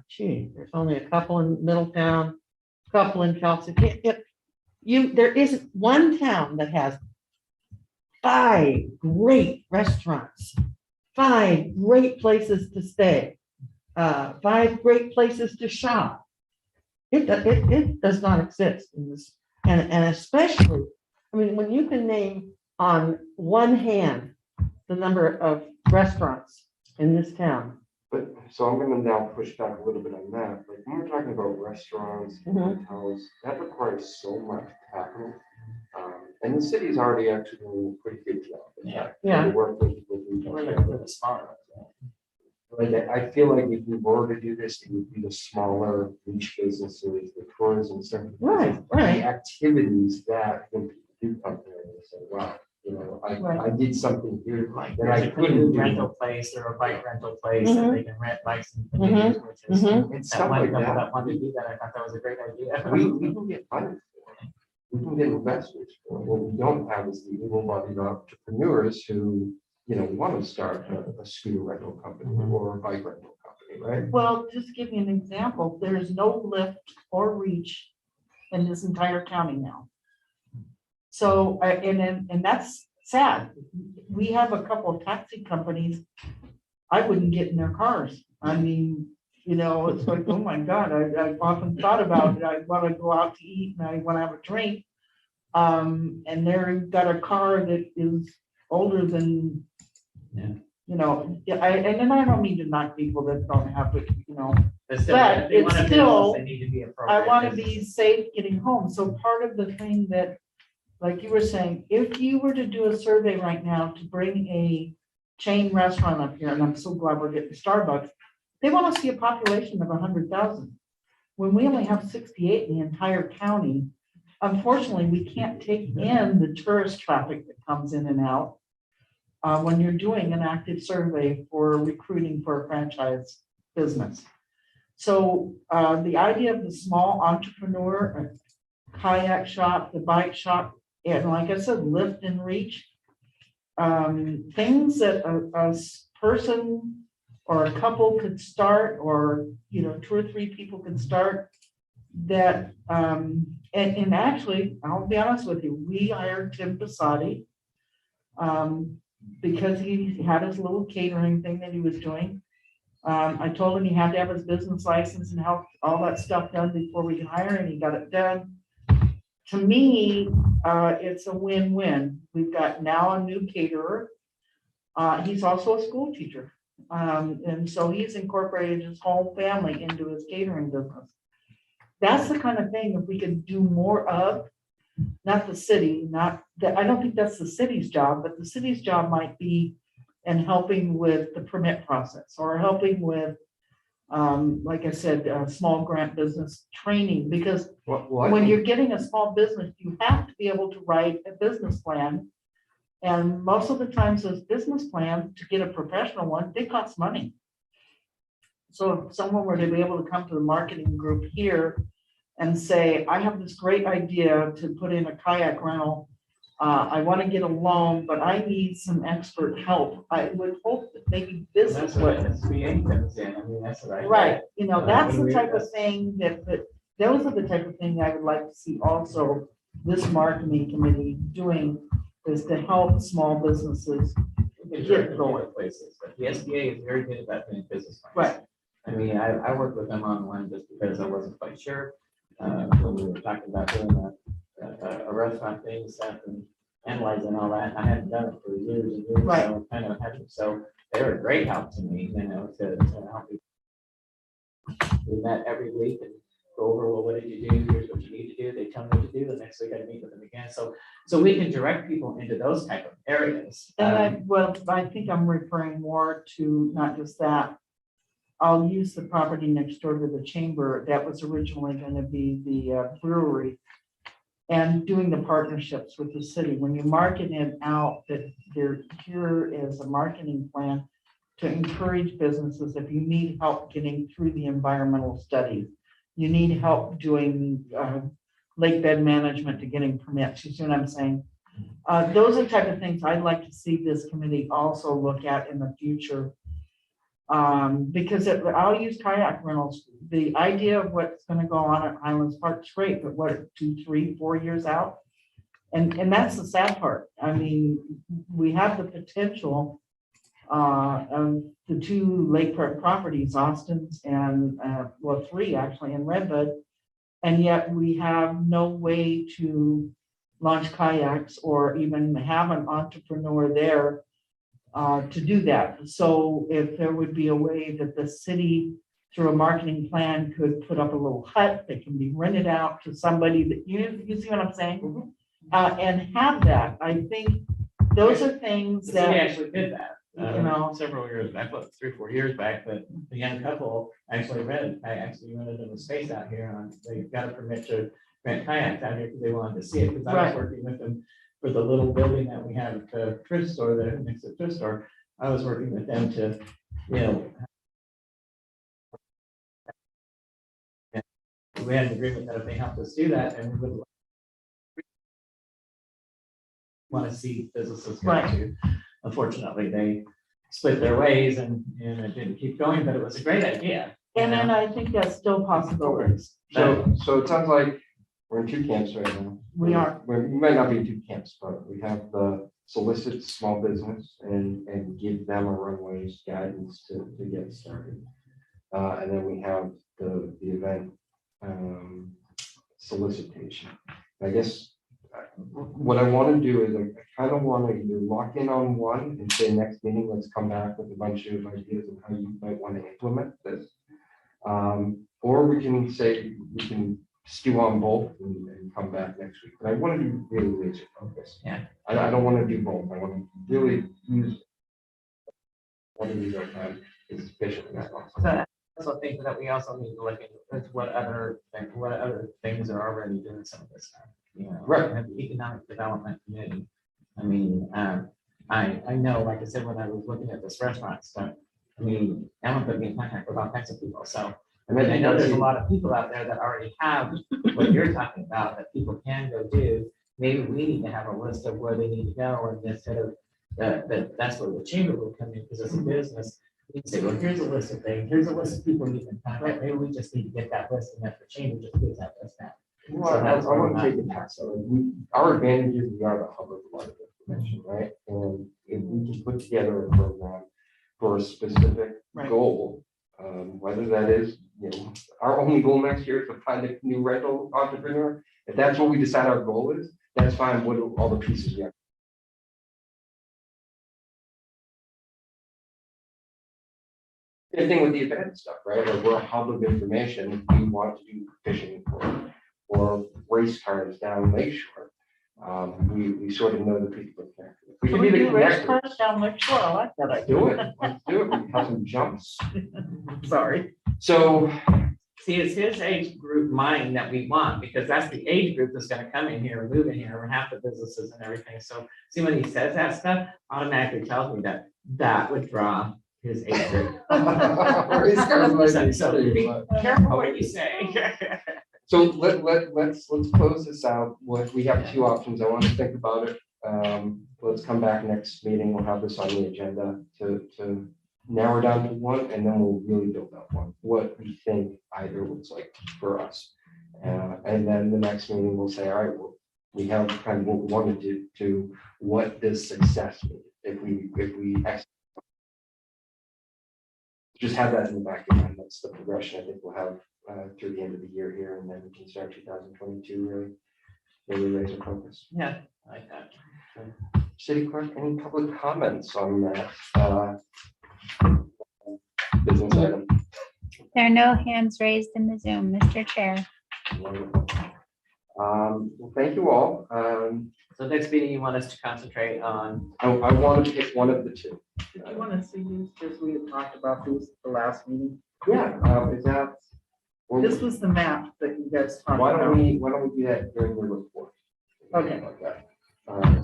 Gee, there's only a couple in Middletown, a couple in Kelsey. There isn't one town that has 5 great restaurants, 5 great places to stay, 5 great places to shop. It does not exist in this, and especially, I mean, when you can name on one hand the number of restaurants in this town. But so I'm gonna now push back a little bit on that. Like when we're talking about restaurants, hotels, that requires so much capital. And the city's already actually doing a pretty good job. of that. Yeah. To work with people who don't have it. Like I feel like if we were to do this, it would be the smaller niche businesses, the tourism center. Right. The activities that when people do come here and they say, wow, I did something here Like that there's I a couldn't canoe do. rental place or a bike rental place that they can rent bikes and canoes, which is It's that stuff one like couple that. that wanted to do that. I thought that was a great idea. We can get funded for it. We can get investors for it. What we don't have is the able-bodied entrepreneurs who, want to start a scooter rental company or a bike rental company, right? Well, just to give you an example, there's no lift or reach in this entire county now. So, and that's sad. We have a couple of taxi companies. I wouldn't get in their cars. I mean, it's like, oh my God, I've often thought about it. I want to go out to eat and I want to have a drink. And they've got a car that is older than, and then I don't mean to knock people that don't have it, But still, But if they want it's to do still- this, they need to be I appropriate. want to be safe getting home. So part of the thing that, like you were saying, if you were to do a survey right now to bring a chain restaurant up here, and I'm so glad we're getting Starbucks, they want to see a population of 100,000. When we only have 68 in the entire county, unfortunately, we can't take in the tourist traffic that comes in and out when you're doing an active survey for recruiting for a franchise business. So the idea of the small entrepreneur, kayak shop, the bike shop, and like I said, lift and reach, things that a person or a couple could start, or 2 or 3 people could start that, and actually, I'll be honest with you, we hired Tim Passati because he had his little catering thing that he was doing. I told him he had to have his business license and have all that stuff done before we could hire him. He got it done. To me, it's a win-win. We've got now a new caterer. He's also a school teacher. And so he's incorporated his whole family into his catering business. that's the kind of thing, if we could do more of, not the city, not that, I don't think that's the city's job, but the city's job might be in helping with the permit process or helping with, like I said, small grant business training, because when you're getting a small business, you have to be able to write a business plan. And most of the times those business plans, to get a professional one, they cost money. So if someone were to be able to come to the marketing group here and say, I have this great idea to put in a kayak rental. I want to get a loan, but I need some expert help. I would hope that maybe business. That's what SBA comes in. I mean, that's what I. Right, you know, that's when the we- type of thing that, those are the type of thing I would like to see also this marketing committee doing, is to help small businesses. Get going places, but the SBA is very good about doing business plans. Right. I mean, I worked with them on one just because I wasn't quite sure, when we were talking about doing a restaurant thing, stuff and analyzing all that. I hadn't done it for years and years, Right. so kind of had to, so they were a great help to me, you know, to help me. We met every week and go over, well, what did you do? Here's what you need to do. They tell me what to do. The next week I meet with them again. So we can direct people into those type of areas. And I think I'm referring more to not just that. I'll use the property next door to the chamber that was originally going to be the brewery. And doing the partnerships with the city, when you market it out, that here is a marketing plan to encourage businesses. If you need help getting through the environmental studies, you need help doing lake bed management to getting permits, you see what I'm saying? Those are the type of things I'd like to see this committee also look at in the future. Because I'll use kayak rentals. The idea of what's going to go on at Highlands Park is great, but what, 2, 3, 4 years out? And that's the sad part. I mean, we have the potential of the 2 lakefront properties, Austin's and, well, 3 actually in Redbud. And yet we have no way to launch kayaks or even have an entrepreneur there to do that. So if there would be a way that the city, through a marketing plan, could put up a little hut that can be rented out to somebody that, you see what I'm saying? And have that, I think those are things The city that, actually did that, you know, several years back, about 3 or 4 years back, but the young couple actually rented them a space out here. They got a permit to rent kayaks out here because they wanted to see it, because I was Right. working with them for the little building that we have at the thrift store there, next to the thrift store. I was working with them to, you know, we had an agreement that if they helped us do that, and we would want to see businesses go Right. to. Unfortunately, they split their ways and it didn't keep going, but it was a great idea. you and then know? I think that's still possibilities. So it sounds like we're in 2 camps right now. We are. We might not be in 2 camps, but we have the solicit small business and give them a runways guidance to get started. And then we have the event solicitation. I guess what I want to do is I kind of want to either lock in on one and say next meeting, let's come back with a bunch of ideas of how you might want to implement this. Or we can say we can stew on both and come back next week. But I want to be really laser focused. Yeah. I don't want to do both. I want to really use one of these our time is sufficient in that. So I also think that we also need to look at what other things are already doing some of this stuff. You know, Right. we have the economic development committee. I mean, I know, like I said, when I was looking at this restaurant stuff, I mean, Ellen put me in contact with all kinds of people. So I mean, I know there's a lot of people out there that already have what you're talking about that people can go do. Maybe we need to have a list of where they need to go, and instead of that's where the chamber will come in, because as a business, we can say, well, here's a list of things, here's a list of people you can contact. Maybe we just need to get that list, and that the chamber just gives that list out. Well, I want to take it past that. Our advantage is we are the hub of a lot of information, right? And if we can put together a program for a specific Right. goal, whether that is, you know, our only goal next year is to find a new rental entrepreneur. If that's what we decide our goal is, that's fine. What are all the pieces we have The thing with the event stuff, right? Like we're a hub of information. If we want to do fishing or race cars down Lakeshore. We sort of know the people there. We Can can we be the do race connectors. cars down Lake Shore? I like that Let's do idea. it. Let's do it. We can have some jumps. Sorry. So, See, it's his age group mind that we want, because that's the age group that's gonna come in here and move in here, and half the businesses and everything. So see, when he says that stuff, automatically tells me that that would draw his age group. race cars might be So extreme, be but- careful what you say. So let's close this out. We have two options. I want to think about it. Let's come back next meeting. We'll have this on the agenda to narrow down to one, and then we'll really build out one, what we think either looks like for us. And then the next meeting, we'll say, all right, well, we have kind of what we wanted to do, what does success mean? If we just have that in the back of your mind, that's the progression I think we'll have through the end of the year here, and then we can start 2022 really raise our focus. Yeah, I like that. City clerk, any public comments on that business item? There are no hands raised in the Zoom, Mr. Chair. Wonderful. Well, thank you all. So next meeting, you want us to concentrate on, I want to pick one of the two. Did you want to see these? Because we had talked about these at the last meeting. Yeah, is that? Well, This was the map that you guys talked why about. don't we do that during the report? Okay. Like that.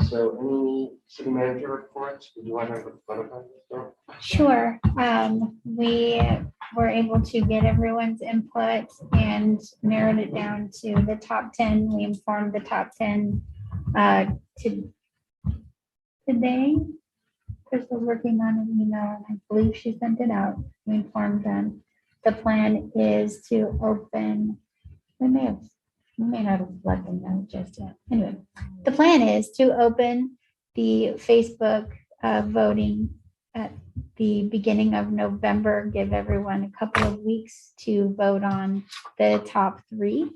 So any city manager reports? Would you want to start? Sure. We were able to get everyone's input and narrowed it down to the top 10. We informed the top 10 today. Crystal's working on an email, and I believe she sent it out. We informed them. The plan is to open, we may not have let them know just yet. Anyway, the plan is to open the Facebook voting at the beginning of November, give everyone a couple of weeks to vote on the top 3,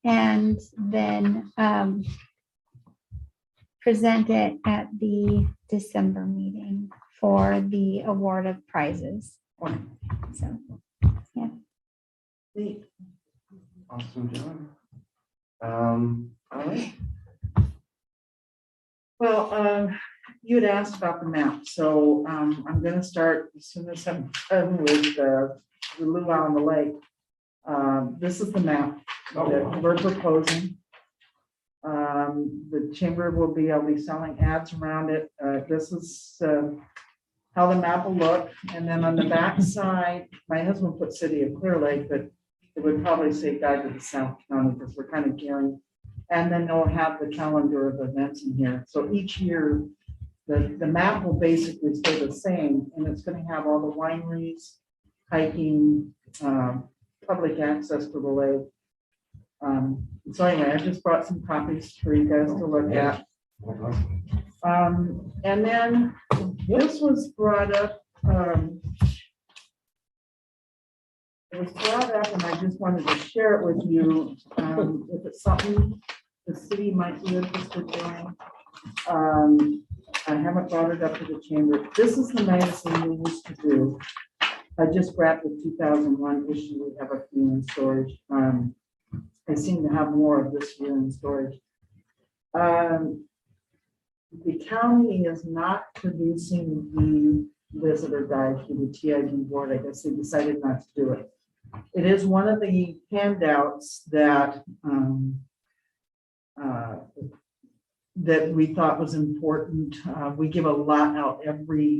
and then present it at the December meeting for the award of prizes. So, Neat. Awesome job. All right. Well, you had asked about the map, so I'm gonna start as soon as I'm done with the luau on the lake. This is the map that we're proposing. The chamber will be, I'll be selling ads around it. This is how the map will look, and then on the back side, my husband put City of Clearlake, but it would probably say Guide to the South County, because we're kind of gearing. And then they'll have the calendar of events in here. So each year, the map will basically stay the same, and it's going to have all the wineries, hiking, public access to the lake. So anyway, I just brought some copies for you guys to look at. And then this was brought up. It was brought up, and I just wanted to share it with you. If it's something the city might be interested in. I haven't brought it up to the chamber. This is the magazine we used to do. I just grabbed the 2001 issue. We have a few in storage. I seem to have more of this year in storage. The county is not producing the visitor guide through the TID board. I guess they decided not to do it. It is one of the handouts that that we thought was important. We give a lot out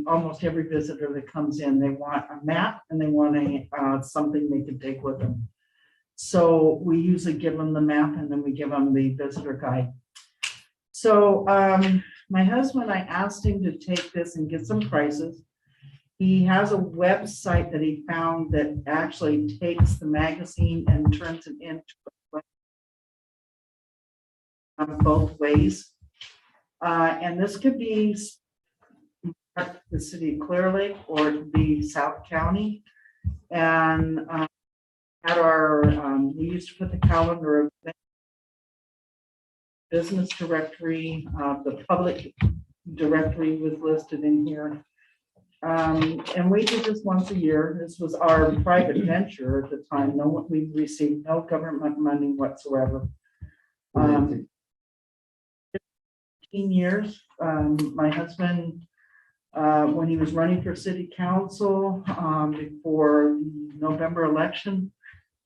almost every visitor that comes in. They want a map and they want something they can take with them. So we usually give them the map and then we give them the visitor guide. So my husband, I asked him to take this and get some prices. He has a website that he found that actually takes the magazine and turns it into both ways. And this could be the city of Clearlake, or it could be South County. And at our, we used to put the calendar of business directory, the public directory was listed in here. And we did this once a year. This was our private venture at the time. No one, we received no government money whatsoever. 15 years. My husband, when he was running for city council, before the November election,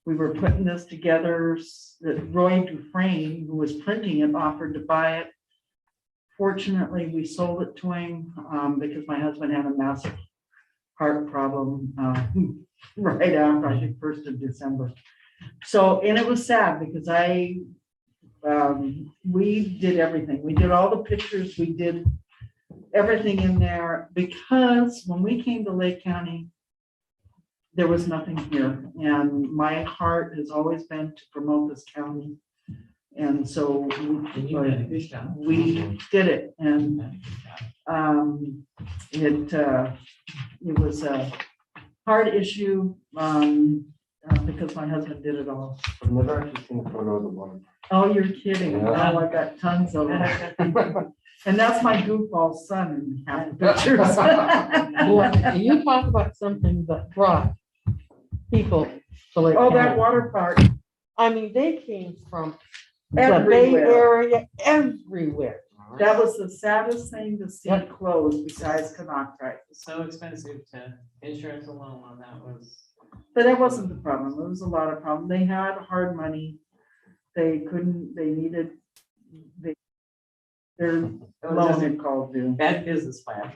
we were putting this together. Roy Dufresne, who was printing it, offered to buy it. Fortunately, we sold it to him because my husband had a massive heart problem right after, I think, 1st of December. So, and it was sad because we did everything. We did all the pictures. We did everything in there because when we came to Lake County, there was nothing here. And my heart has always been to promote this county. And so And you did a good job. we did it. And it was a hard issue because my husband did it all. I've never actually seen a photo of the water. Oh, you're kidding. Yeah. Oh, I got tons of them. And that's my goofball son in half the pictures. Boy, you talk about something that brought people to Lake Oh, that County. water park. I mean, they came from the Bay Everywhere. Area, everywhere. That was the saddest thing to see Yep. closed besides Canoctown. So expensive to insurance alone on that was. But that wasn't the problem. It was a lot of problem. They had hard money. They couldn't, they needed, their loan had called due. Bad business plan.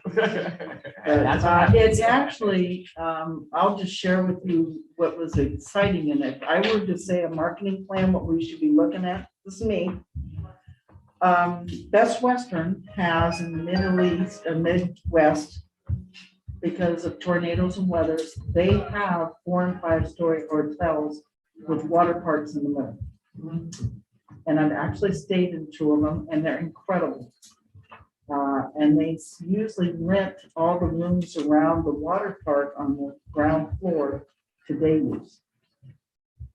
It's actually, I'll just share with you what was exciting in it. If I were to say a marketing plan, what we should be looking at, this is me. Best Western has in the Middle East, Midwest, because of tornadoes and weathers, they have 4- and 5-story hotels with water parks in the middle. And I've actually stayed in 2 of them, and they're incredible. And they usually rent all the rooms around the water park on the ground floor to day use.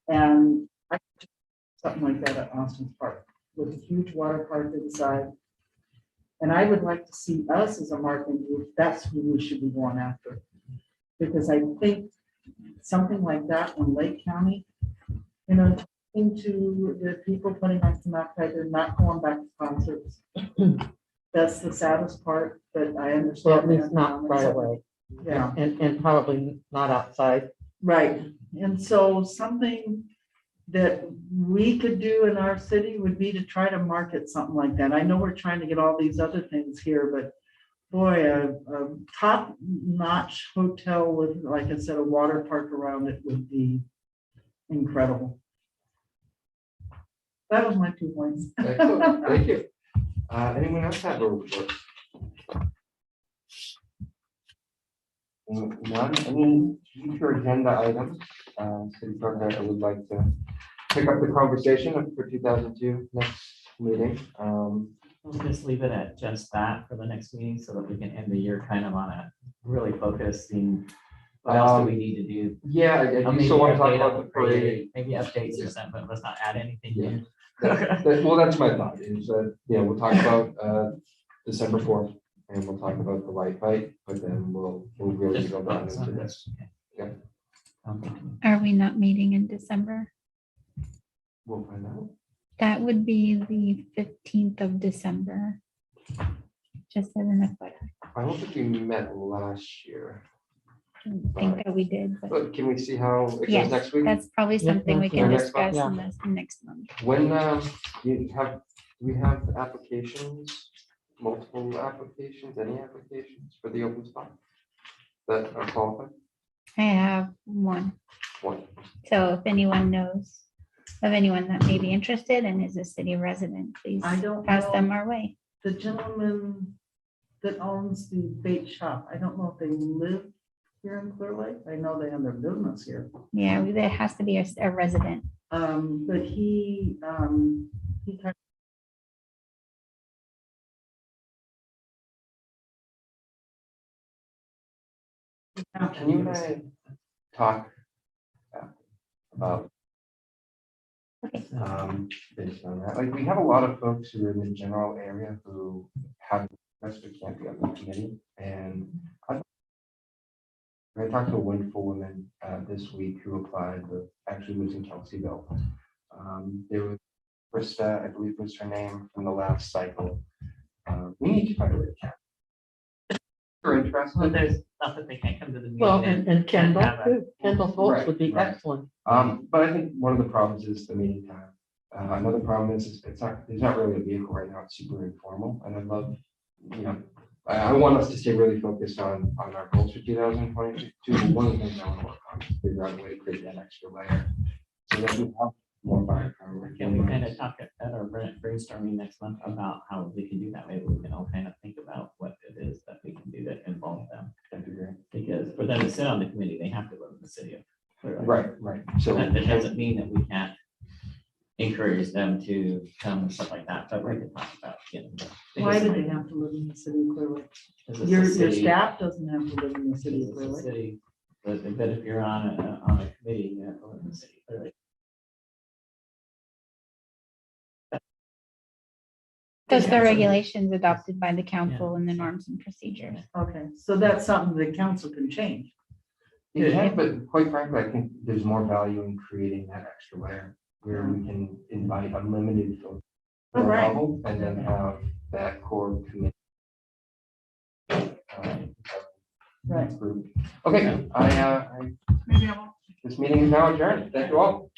And I something like that at Austin Park with a huge water park inside. And I would like to see us as a marketing group, that's who we should be going after. Because I think something like that in Lake County, you know, into the people putting on Canoctown, they're not going back to concerts. That's the saddest part, but I Well, understand. at least not right away. Yeah, And probably not outside. right. And so something that we could do in our city would be to try to market something like that. I know we're trying to get all these other things here, but boy, a top-notch hotel with, like I said, a water park around it would be incredible. That was my 2 points. Excellent, thank you. Anyone else have a report? None, any future agenda items? City Clerk, I would like to pick up the conversation for 2002 next meeting. We'll just leave it at just that for the next meeting so that we can end the year kind of on a really focusing. What else do we need to do? Yeah, I do Maybe still want to talk update on about the parade. Maybe updates or something, but let's not add anything new. Well, that's my thought, is that, yeah, we'll talk about December 4th, and we'll talk about the light fight, but then we'll really Just go down focus into on this. Yeah. Are we not meeting in December? We'll find out. That would be the 15th of December. Just as an FYI. I don't think we met last year, I don't think that we did, but but can we see how it goes yes, next week? that's probably Yeah, something we next can month. discuss Yeah. in this next month. When do we have applications, multiple applications, any applications for the open spot that are qualified? I have one. One. So if anyone knows of anyone that may be interested and is a city resident, please I don't pass know. them our way. The gentleman that owns the bait shop, I don't know if they live here in Clearlake. I know they have their business here. Yeah, there has to be a resident. But he kind Can you and I talk about based on that? Like, we have a lot of folks who are in the general area who have, who can't be on the committee, and I'd I talked to a wonderful woman this week who applied, who actually lives in Kelseyville. There was Krista, I believe was her name, from the last cycle. We need to find a way to catch. You're Well, interested? there's not that they can't come to the meeting. Well, they and Kendall have a- too. Kendall's votes Right, would be right. excellent. But I think one of the problems is the meeting time. Another problem is it's not, there's not really a vehicle right now. It's super informal, and I'd love, you know, I want us to stay really focused on our goals for 2022. One of the things I want to work on is figure out a way to create that extra layer. So that we have more firepower. Can we kind of talk at our brainstorming next month about how we can do that? Maybe we can all kind of think about what it is that we can do to involve them. That'd be great. Because for them to sit on the committee, they have to live in the city of Clearlake. Right. So That doesn't mean that we can't encourage them to come and stuff like that, but we can talk about, you know. Why do they have to live in the city of Clearlake? Because it's a Your city- staff doesn't have to live in the city of it's a Clearlake. city, but if you're on a committee, you have to live in the city of Clearlake. Those are regulations adopted by the council and the norms and procedures. Okay, so that's something the council can change. you can, but quite frankly, I think there's more value in creating that extra layer where we can invite unlimited folks. Oh, right. And then have that core committee. Right. Group. Okay, Maybe I won't. this meeting is now adjourned. Thank you all.